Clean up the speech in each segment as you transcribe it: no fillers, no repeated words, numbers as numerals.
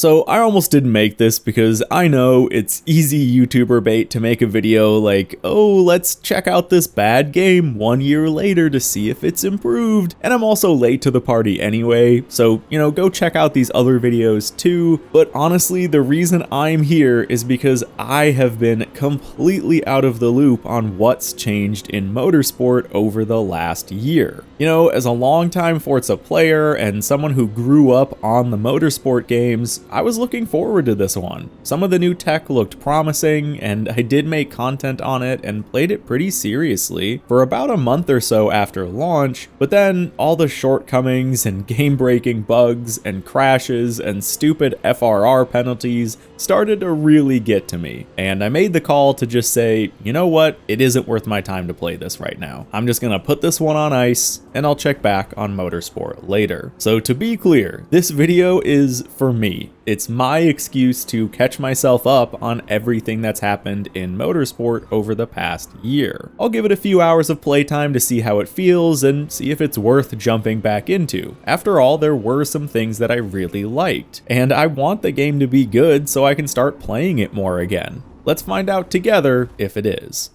So I almost didn't make this because I know it's easy YouTuber bait to make a video like, oh, let's check out this bad game 1 year later to see if it's improved. And I'm also late to the party anyway, so, go check out these other videos too. But honestly, the reason I'm here is because I have been completely out of the loop on what's changed in motorsport over the last year. As a longtime Forza player and someone who grew up on the motorsport games, I was looking forward to this one. Some of the new tech looked promising, and I did make content on it and played it pretty seriously for about a month or so after launch, but then all the shortcomings and game-breaking bugs and crashes and stupid FRR penalties started to really get to me, and I made the call to just say, you know what, it isn't worth my time to play this right now. I'm just gonna put this one on ice, and I'll check back on motorsport later. So to be clear, this video is for me. It's my excuse to catch myself up on everything that's happened in motorsport over the past year. I'll give it a few hours of playtime to see how it feels and see if it's worth jumping back into. After all, there were some things that I really liked, and I want the game to be good so I can start playing it more again. Let's find out together if it is.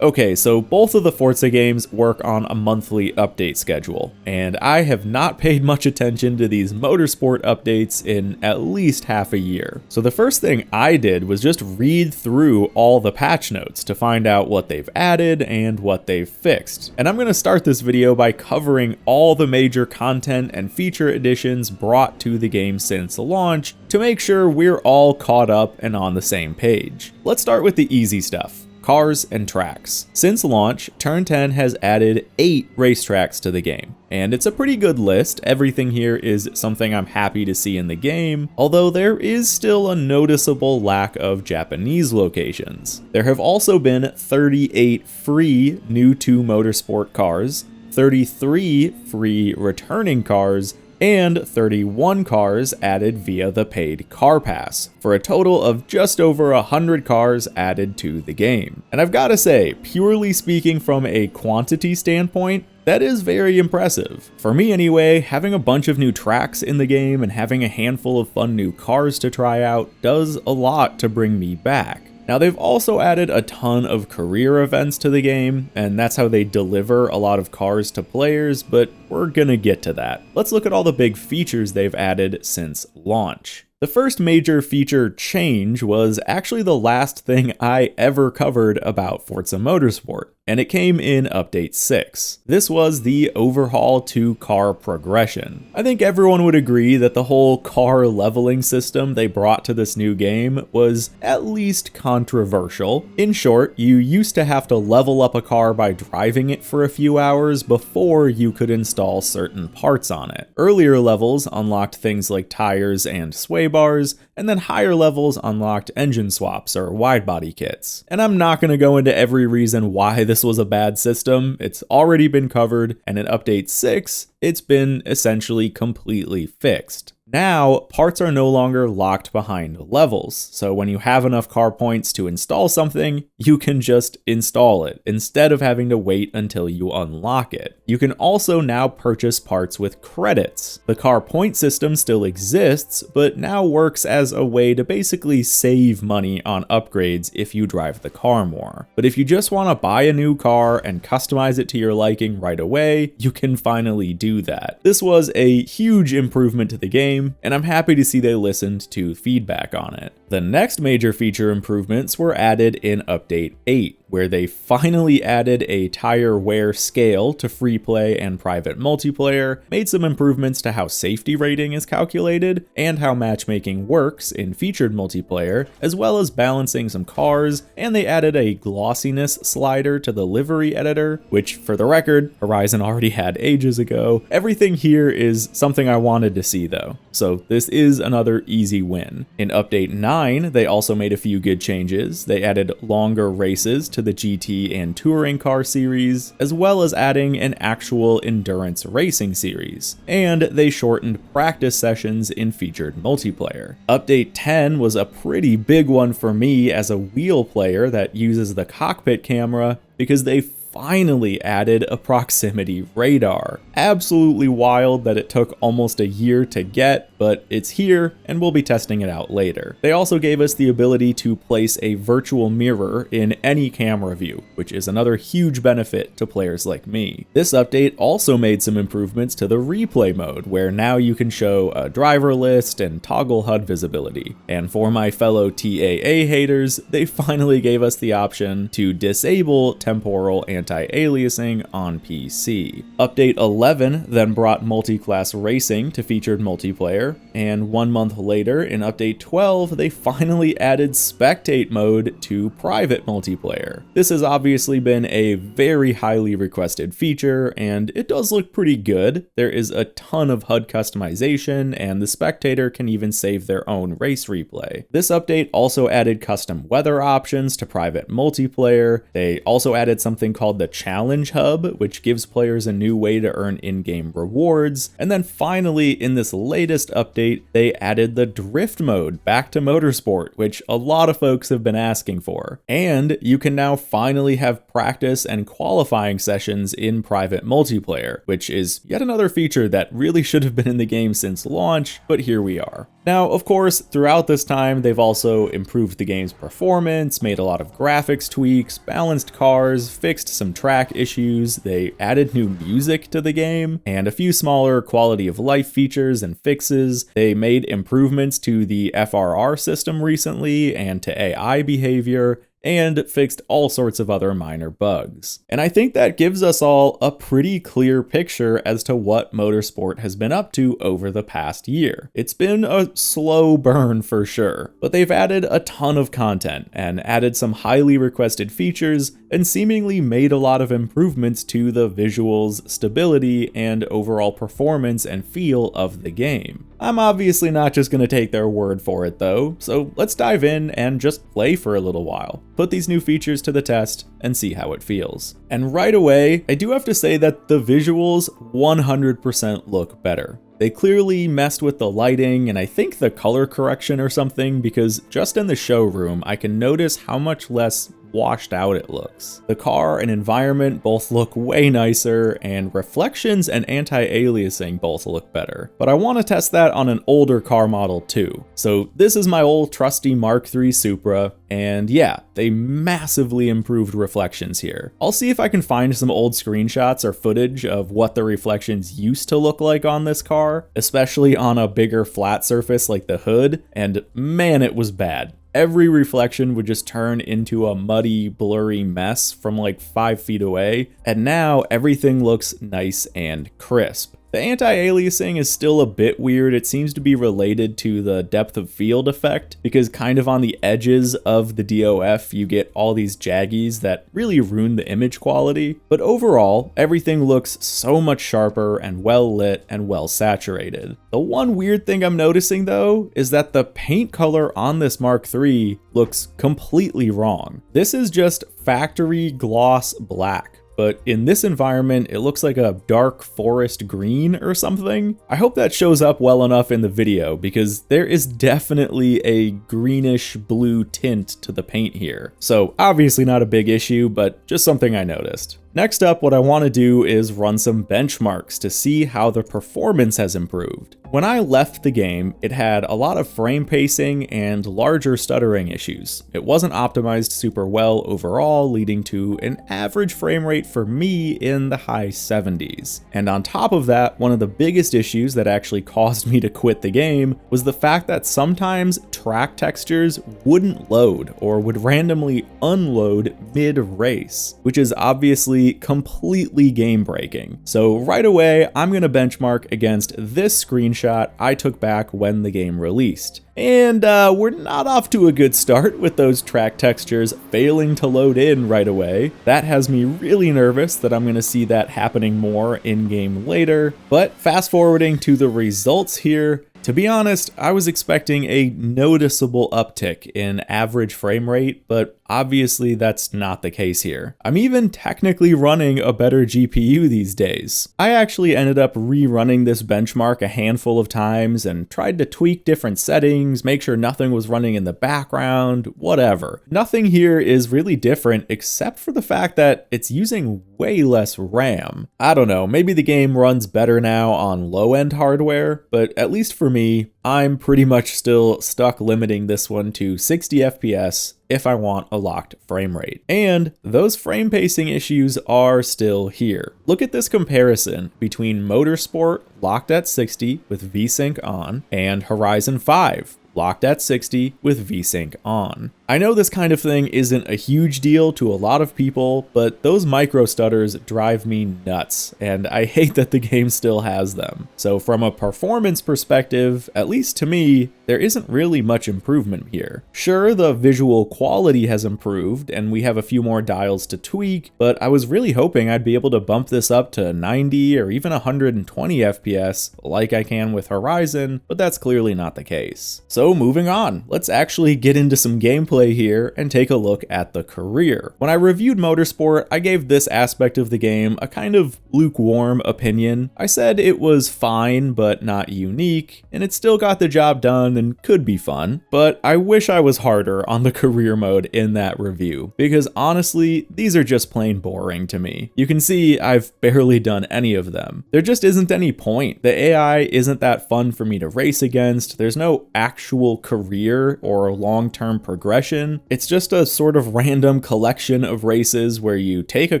Okay, so both of the Forza games work on a monthly update schedule, and I have not paid much attention to these motorsport updates in at least half a year. So the first thing I did was just read through all the patch notes to find out what they've added and what they've fixed. And I'm going to start this video by covering all the major content and feature additions brought to the game since launch to make sure we're all caught up and on the same page. Let's start with the easy stuff. Cars and tracks. Since launch, Turn 10 has added 8 racetracks to the game, and it's a pretty good list. Everything here is something I'm happy to see in the game, although there is still a noticeable lack of Japanese locations. There have also been 38 free new to motorsport cars, 33 free returning cars, and 31 cars added via the paid car pass, for a total of just over 100 cars added to the game. And I've gotta say, purely speaking from a quantity standpoint, that is very impressive. For me anyway, having a bunch of new tracks in the game and having a handful of fun new cars to try out does a lot to bring me back. Now, they've also added a ton of career events to the game, and that's how they deliver a lot of cars to players, but we're gonna get to that. Let's look at all the big features they've added since launch. The first major feature change was actually the last thing I ever covered about Forza Motorsport, and it came in Update 6. This was the overhaul to car progression. I think everyone would agree that the whole car leveling system they brought to this new game was at least controversial. In short, you used to have to level up a car by driving it for a few hours before you could install certain parts on it. Earlier levels unlocked things like tires and sway bars, and then higher levels unlocked engine swaps or wide body kits. And I'm not going to go into every reason why this was a bad system. It's already been covered, and in Update 6, it's been essentially completely fixed. Now, parts are no longer locked behind levels, so when you have enough car points to install something, you can just install it, instead of having to wait until you unlock it. You can also now purchase parts with credits. The car point system still exists, but now works as a way to basically save money on upgrades if you drive the car more. But if you just want to buy a new car and customize it to your liking right away, you can finally do that. This was a huge improvement to the game, and I'm happy to see they listened to feedback on it. The next major feature improvements were added in Update 8, where they finally added a tire wear scale to free play and private multiplayer, made some improvements to how safety rating is calculated, and how matchmaking works in featured multiplayer, as well as balancing some cars, and they added a glossiness slider to the livery editor, which, for the record, Horizon already had ages ago. Everything here is something I wanted to see though, so this is another easy win. In Update 9, they also made a few good changes. They added longer races to the GT and touring car series, as well as adding an actual endurance racing series, and they shortened practice sessions in featured multiplayer. Update 10 was a pretty big one for me as a wheel player that uses the cockpit camera, because they finally added a proximity radar. Absolutely wild that it took almost a year to get, but but it's here and we'll be testing it out later. They also gave us the ability to place a virtual mirror in any camera view, which is another huge benefit to players like me. This update also made some improvements to the replay mode, where now you can show a driver list and toggle HUD visibility. And for my fellow TAA haters, they finally gave us the option to disable temporal anti-aliasing on PC. Update 11 then brought multi-class racing to featured multiplayer, and 1 month later, in Update 12, they finally added spectate mode to private multiplayer. This has obviously been a very highly requested feature, and it does look pretty good. There is a ton of HUD customization, and the spectator can even save their own race replay. This update also added custom weather options to private multiplayer. They also added something called the Challenge Hub, which gives players a new way to earn in-game rewards. And then finally, in this latest update, they added the drift mode back to Motorsport, which a lot of folks have been asking for. And you can now finally have practice and qualifying sessions in private multiplayer, which is yet another feature that really should have been in the game since launch, but here we are. Now, of course, throughout this time, they've also improved the game's performance, made a lot of graphics tweaks, balanced cars, fixed some track issues, they added new music to the game, and a few smaller quality of life features and fixes. They made improvements to the FRR system recently and to AI behavior, and fixed all sorts of other minor bugs. And I think that gives us all a pretty clear picture as to what Motorsport has been up to over the past year. It's been a slow burn for sure, but they've added a ton of content and added some highly requested features and seemingly made a lot of improvements to the visuals, stability, and overall performance and feel of the game. I'm obviously not just going to take their word for it though, so let's dive in and just play for a little while. Put these new features to the test and see how it feels. And right away, I do have to say that the visuals 100% look better. They clearly messed with the lighting and I think the color correction or something, because just in the showroom, I can notice how much less washed out it looks. The car and environment both look way nicer, and reflections and anti-aliasing both look better. But I want to test that on an older car model too. So this is my old trusty Mark III Supra, and yeah, they massively improved reflections here. I'll see if I can find some old screenshots or footage of what the reflections used to look like on this car, especially on a bigger flat surface like the hood, and man, it was bad. Every reflection would just turn into a muddy, blurry mess from like 5 feet away, and now everything looks nice and crisp. The anti-aliasing is still a bit weird. It seems to be related to the depth of field effect, because kind of on the edges of the DOF you get all these jaggies that really ruin the image quality. But overall, everything looks so much sharper and well lit and well saturated. The one weird thing I'm noticing though is that the paint color on this Mark III looks completely wrong. This is just factory gloss black, but in this environment, it looks like a dark forest green or something. I hope that shows up well enough in the video, because there is definitely a greenish blue tint to the paint here. So obviously not a big issue, but just something I noticed. Next up, what I want to do is run some benchmarks to see how the performance has improved. When I left the game, it had a lot of frame pacing and larger stuttering issues. It wasn't optimized super well overall, leading to an average frame rate for me in the high 70s. And on top of that, one of the biggest issues that actually caused me to quit the game was the fact that sometimes track textures wouldn't load or would randomly unload mid-race, which is obviously completely game breaking. So right away, I'm gonna benchmark against this screenshot I took back when the game released. And we're not off to a good start with those track textures failing to load in right away. That has me really nervous that I'm gonna see that happening more in-game later. But fast forwarding to the results here, to be honest, I was expecting a noticeable uptick in average frame rate, but obviously that's not the case here. I'm even technically running a better GPU these days. I actually ended up rerunning this benchmark a handful of times and tried to tweak different settings, make sure nothing was running in the background, whatever. Nothing here is really different except for the fact that it's using way less RAM. I don't know, maybe the game runs better now on low-end hardware, but at least for me, I'm pretty much still stuck limiting this one to 60 FPS if I want a locked frame rate. And those frame pacing issues are still here. Look at this comparison between Motorsport locked at 60 with VSync on and Horizon 5 locked at 60 with VSync on. I know this kind of thing isn't a huge deal to a lot of people, but those micro stutters drive me nuts, and I hate that the game still has them. So from a performance perspective, at least to me, there isn't really much improvement here. Sure, the visual quality has improved, and we have a few more dials to tweak, but I was really hoping I'd be able to bump this up to 90 or even 120 FPS like I can with Horizon, but that's clearly not the case. So moving on, let's actually get into some gameplay here and take a look at the career. When I reviewed Motorsport, I gave this aspect of the game a kind of lukewarm opinion. I said it was fine but not unique, and it still got the job done and could be fun, but I wish I was harder on the career mode in that review, because honestly, these are just plain boring to me. You can see I've barely done any of them. There just isn't any point. The AI isn't that fun for me to race against. There's no actual career or long-term progression. It's just a sort of random collection of races where you take a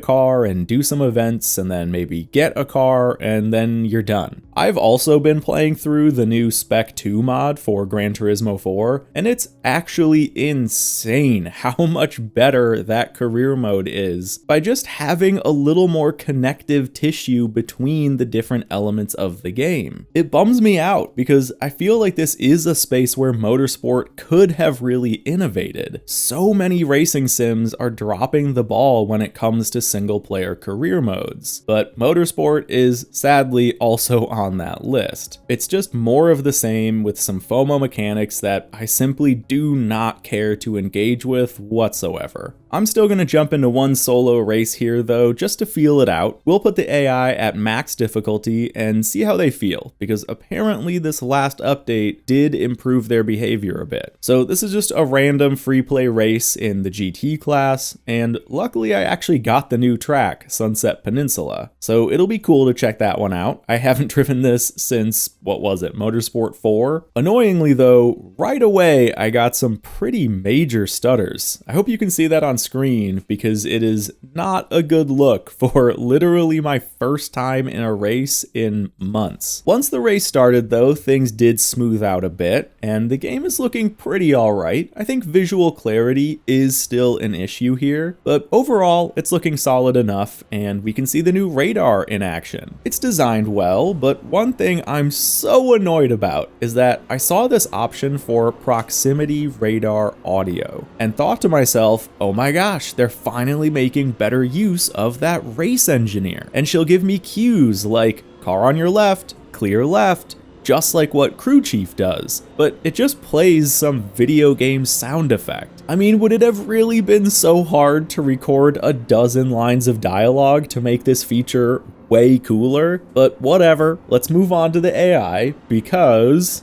car and do some events and then maybe get a car and then you're done. I've also been playing through the new Spec 2 mod for Gran Turismo 4, and it's actually insane how much better that career mode is by just having a little more connective tissue between the different elements of the game. It bums me out because I feel like this is a space where Motorsport could have really innovated. So many racing sims are dropping the ball when it comes to single player career modes, but Motorsport is sadly also on that list. It's just more of the same with some FOMO mechanics that I simply do not care to engage with whatsoever. I'm still going to jump into one solo race here though, just to feel it out. We'll put the AI at max difficulty and see how they feel, because apparently this last update did improve their behavior a bit. So this is just a random free play race in the GT class, and luckily I actually got the new track, Sunset Peninsula, so it'll be cool to check that one out. I haven't driven this since, what was it, Motorsport 4? Annoyingly though, right away I got some pretty major stutters. I hope you can see that on screen, because it is not a good look for literally my first time in a race in months. Once the race started though, things did smooth out a bit, and the game is looking pretty alright. I think visual clarity is still an issue here, but overall it's looking solid enough, and we can see the new radar in action. It's designed well, but one thing I'm so annoyed about is that I saw this option for proximity radar audio and thought to myself, oh my gosh, they're finally making better use of that race engineer. And she'll give me cues like car on your left, clear left, just like what Crew Chief does, but it just plays some video game sound effect. I mean, would it have really been so hard to record a dozen lines of dialogue to make this feature way cooler? But whatever, let's move on to the AI, because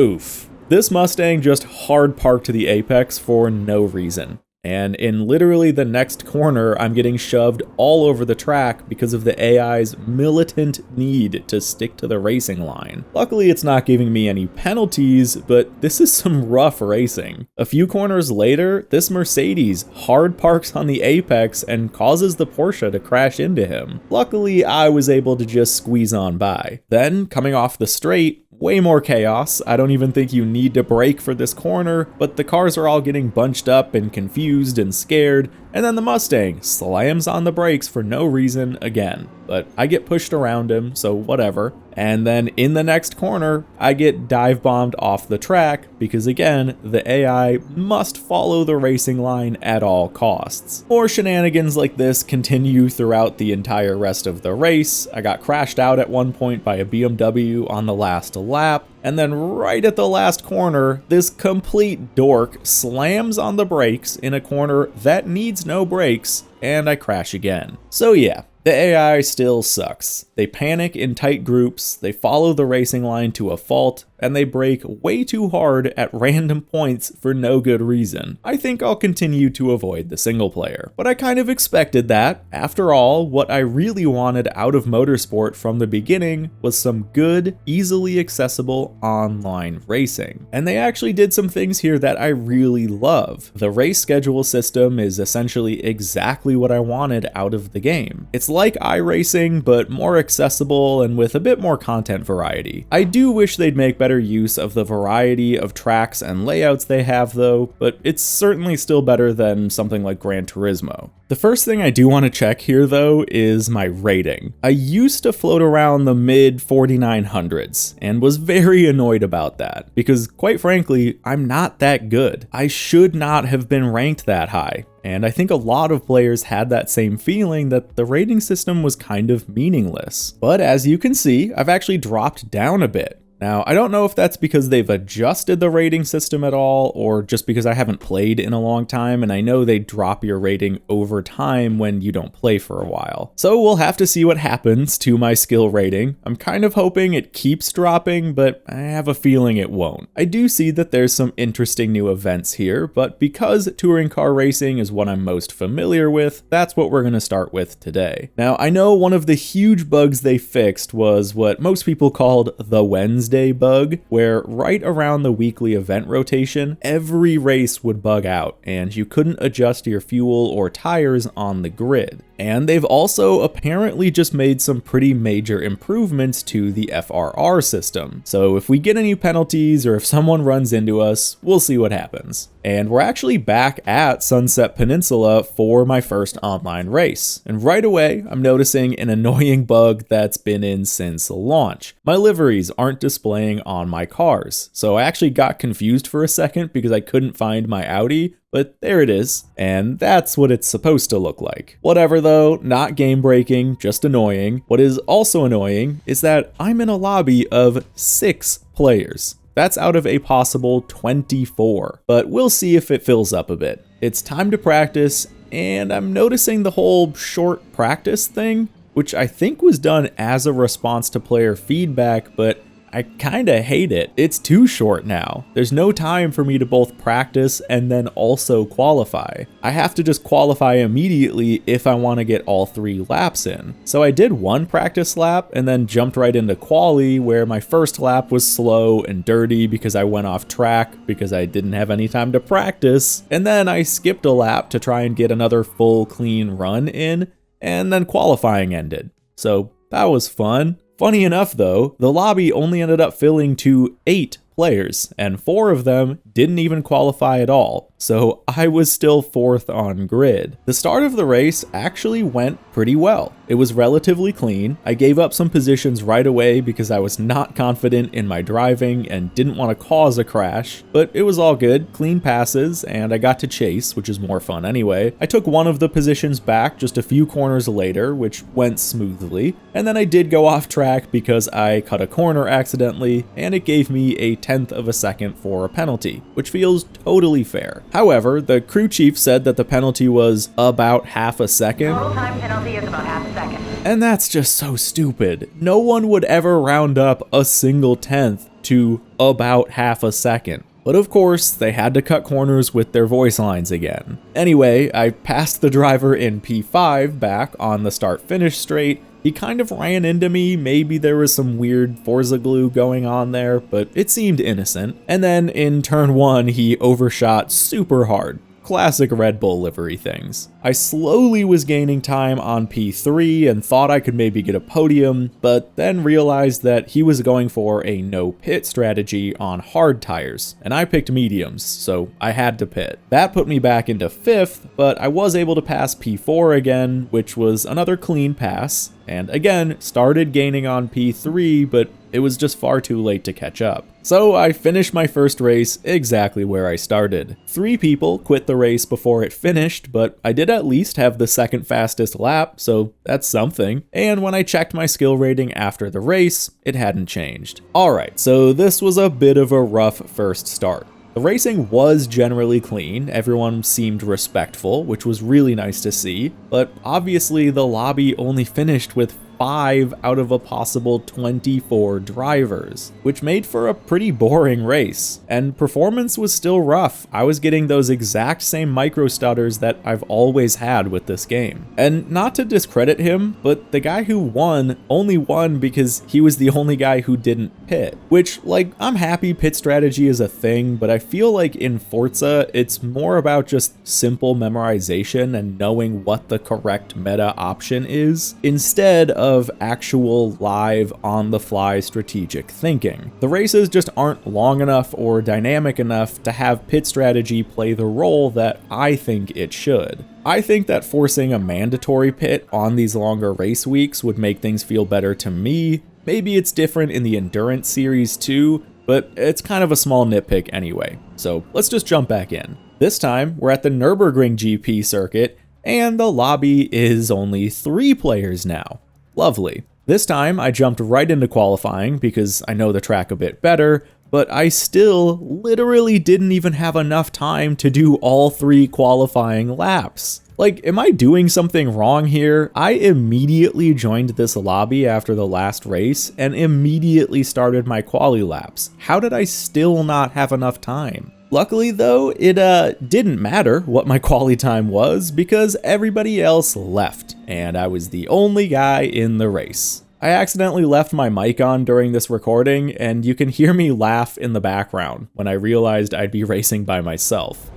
oof. This Mustang just hard parked to the apex for no reason. And in literally the next corner, I'm getting shoved all over the track because of the AI's militant need to stick to the racing line. Luckily, it's not giving me any penalties, but this is some rough racing. A few corners later, this Mercedes hard parks on the apex and causes the Porsche to crash into him. Luckily, I was able to just squeeze on by. Then, coming off the straight, way more chaos. I don't even think you need to brake for this corner, but the cars are all getting bunched up and confused and scared, and then the Mustang slams on the brakes for no reason again. But I get pushed around him, so whatever. And then in the next corner, I get dive bombed off the track because again, the AI must follow the racing line at all costs. More shenanigans like this continue throughout the entire rest of the race. I got crashed out at one point by a BMW on the last lap. And then right at the last corner, this complete dork slams on the brakes in a corner that needs no brakes, and I crash again. So yeah, The AI still sucks. They panic in tight groups, they follow the racing line to a fault, and they brake way too hard at random points for no good reason. I think I'll continue to avoid the single player. But I kind of expected that. After all, what I really wanted out of motorsport from the beginning was some good, easily accessible online racing. And they actually did some things here that I really love. The race schedule system is essentially exactly what I wanted out of the game. It's like iRacing, but more accessible and with a bit more content variety. I do wish they'd make better use of the variety of tracks and layouts they have though, but it's certainly still better than something like Gran Turismo. The first thing I do want to check here though is my rating. I used to float around the mid 4900s and was very annoyed about that because quite frankly, I'm not that good. I should not have been ranked that high. And I think a lot of players had that same feeling that the rating system was kind of meaningless. But as you can see, I've actually dropped down a bit. Now, I don't know if that's because they've adjusted the rating system at all, or just because I haven't played in a long time, and I know they drop your rating over time when you don't play for a while. So we'll have to see what happens to my skill rating. I'm kind of hoping it keeps dropping, but I have a feeling it won't. I do see that there's some interesting new events here, but because touring car racing is what I'm most familiar with, that's what we're going to start with today. Now, I know one of the huge bugs they fixed was what most people called the Wednesday bug, where right around the weekly event rotation, every race would bug out and you couldn't adjust your fuel or tires on the grid. And they've also apparently just made some pretty major improvements to the FRR system. So if we get any penalties or if someone runs into us, we'll see what happens. And we're actually back at Sunset Peninsula for my first online race. And right away, I'm noticing an annoying bug that's been in since launch. My liveries aren't displaying on my cars. So I actually got confused for a second because I couldn't find my Audi, but there it is, and that's what it's supposed to look like. Whatever though, not game breaking, just annoying. What is also annoying is that I'm in a lobby of 6 players. That's out of a possible 24, but we'll see if it fills up a bit. It's time to practice, and I'm noticing the whole short practice thing, which I think was done as a response to player feedback, but I kinda hate it. It's too short now. There's no time for me to both practice and then also qualify. I have to just qualify immediately if I want to get all 3 laps in. So I did 1 practice lap and then jumped right into quali, where my first lap was slow and dirty because I went off track because I didn't have any time to practice. And then I skipped a lap to try and get another full clean run in, and then qualifying ended. So that was fun. Funny enough though, the lobby only ended up filling to 8 players, and 4 of them didn't even qualify at all, so I was still 4th on grid. The start of the race actually went pretty well. It was relatively clean. I gave up some positions right away because I was not confident in my driving and didn't want to cause a crash, but it was all good, clean passes, and I got to chase, which is more fun anyway. I took one of the positions back just a few corners later, which went smoothly, and then I did go off track because I cut a corner accidentally, and it gave me a 1/10 of a second for a penalty, which feels totally fair. However, the crew chief said that the penalty was about half a second. Total time penalty is about half a second. And that's just so stupid. No one would ever round up a single 1/10 to about half a second. But of course, they had to cut corners with their voice lines again. Anyway, I passed the driver in P5 back on the start-finish straight. He kind of ran into me, maybe there was some weird Forza glue going on there, but it seemed innocent. And then in turn 1, he overshot super hard. Classic Red Bull livery things. I slowly was gaining time on P3 and thought I could maybe get a podium, but then realized that he was going for a no pit strategy on hard tires, and I picked mediums, so I had to pit. That put me back into 5th, but I was able to pass P4 again, which was another clean pass, and again started gaining on P3, but it was just far too late to catch up. So I finished my first race exactly where I started. 3 people quit the race before it finished, but I did at least have the second fastest lap, so that's something. And when I checked my skill rating after the race, it hadn't changed. Alright, so this was a bit of a rough first start. The racing was generally clean, everyone seemed respectful, which was really nice to see, but obviously the lobby only finished with 5 out of a possible 24 drivers, which made for a pretty boring race. And performance was still rough. I was getting those exact same micro stutters that I've always had with this game. And not to discredit him, but the guy who won only won because he was the only guy who didn't pit. Which, like, I'm happy pit strategy is a thing, but I feel like in Forza, it's more about just simple memorization and knowing what the correct meta option is, instead of actual live on-the-fly strategic thinking. The races just aren't long enough or dynamic enough to have pit strategy play the role that I think it should. I think that forcing a mandatory pit on these longer race weeks would make things feel better to me. Maybe it's different in the Endurance series too, but it's kind of a small nitpick anyway. So let's just jump back in. This time, we're at the Nürburgring GP circuit, and the lobby is only 3 players now. Lovely. This time I jumped right into qualifying because I know the track a bit better, but I still literally didn't even have enough time to do all 3 qualifying laps. Like, am I doing something wrong here? I immediately joined this lobby after the last race and immediately started my quali laps. How did I still not have enough time? Luckily though, it didn't matter what my quali time was because everybody else left, and I was the only guy in the race. I accidentally left my mic on during this recording, and you can hear me laugh in the background when I realized I'd be racing by myself.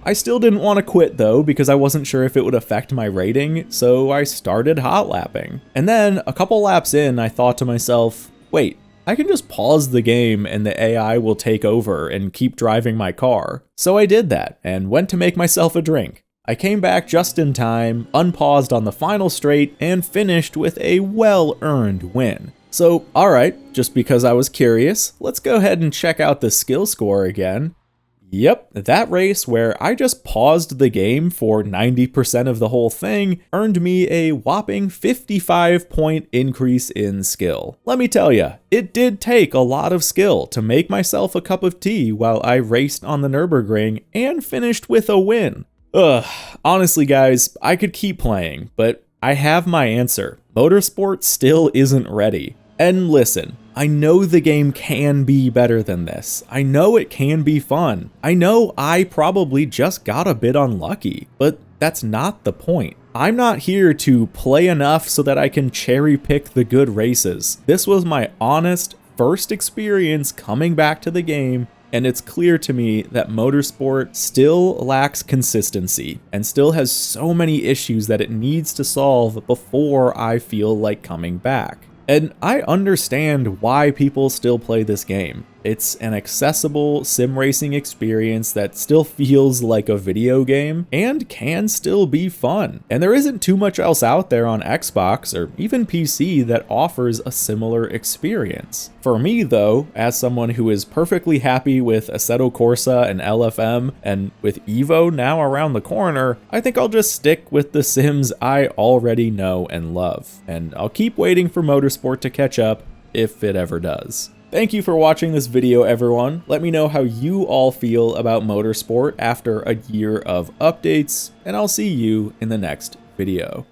I still didn't want to quit though because I wasn't sure if it would affect my rating, so I started hot lapping. And then a couple laps in, I thought to myself, wait, I can just pause the game and the AI will take over and keep driving my car. So I did that and went to make myself a drink. I came back just in time, unpaused on the final straight, and finished with a well-earned win. So, alright, just because I was curious, let's go ahead and check out the skill score again. Yep, that race where I just paused the game for 90% of the whole thing earned me a whopping 55-point increase in skill. Let me tell ya, it did take a lot of skill to make myself a cup of tea while I raced on the Nürburgring and finished with a win. Honestly guys, I could keep playing, but I have my answer. Motorsport still isn't ready. And listen, I know the game can be better than this. I know it can be fun. I know I probably just got a bit unlucky, but that's not the point. I'm not here to play enough so that I can cherry pick the good races. This was my honest first experience coming back to the game, and it's clear to me that Motorsport still lacks consistency and still has so many issues that it needs to solve before I feel like coming back. And I understand why people still play this game. It's an accessible sim racing experience that still feels like a video game and can still be fun. And there isn't too much else out there on Xbox or even PC that offers a similar experience. For me though, as someone who is perfectly happy with Assetto Corsa and LFM, and with Evo now around the corner, I think I'll just stick with the sims I already know and love. And I'll keep waiting for Motorsport to catch up, if it ever does. Thank you for watching this video, everyone. Let me know how you all feel about Motorsport after a year of updates, and I'll see you in the next video.